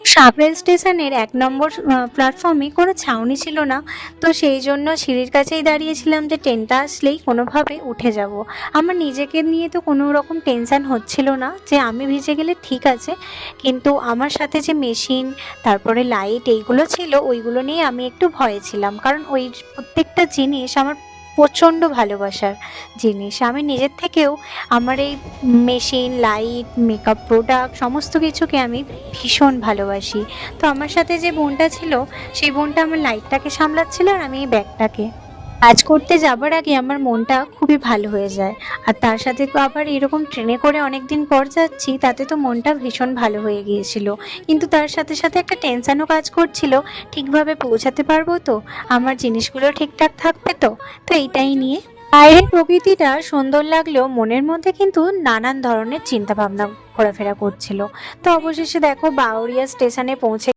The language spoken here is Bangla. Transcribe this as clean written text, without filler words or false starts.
সাব রেল স্টেশনের ১ নম্বর প্ল্যাটফর্মে কোনো ছাউনি ছিল না। তো সেই জন্য সিঁড়ির কাছেই দাঁড়িয়েছিলাম যে ট্রেনটা আসলেই কোনোভাবে উঠে যাব। আমার নিজেকে নিয়ে তো কোনো রকম টেনশন হচ্ছিল না যে আমি ভিজে গেলে ঠিক আছে, কিন্তু আমার সাথে যে মেশিন, তারপরে লাইট এইগুলো ছিল ওইগুলো নিয়ে আমি একটু ভয়ে ছিলাম। কারণ ওই প্রত্যেকটা জিনিস আমার প্রচণ্ড ভালোবাসার জিনিস। আমি নিজের থেকেও আমার এই মেশিন, লাইট, মেকআপ প্রোডাক্ট সমস্ত কিছুকে আমি ভীষণ ভালোবাসি। তো আমার সাথে যে বোনটা ছিল, সেই বোনটা আমার লাইটটাকে সামলাচ্ছিল আর আমি এই ব্যাগটাকে। কাজ করতে যাবার আগে আমার মনটা খুবই ভালো হয়ে যায়। আর তার সাথে তো আবার এরকম ট্রেনে করে অনেকদিন পর যাচ্ছি, তাতে তো মনটা ভীষণ ভালো হয়ে গিয়েছিল। কিন্তু তার সাথে সাথে একটা টেনশনও কাজ করছিল, ঠিকভাবে পৌঁছাতে পারবো তো, আমার জিনিসগুলো ঠিকঠাক থাকবে তো। তো এইটাই নিয়ে বাইরের প্রকৃতিটা সুন্দর লাগলেও মনের মধ্যে কিন্তু নানান ধরনের চিন্তা ভাবনা ঘোরাফেরা করছিল। তো অবশেষে দেখো বাউরিয়া স্টেশনে পৌঁছে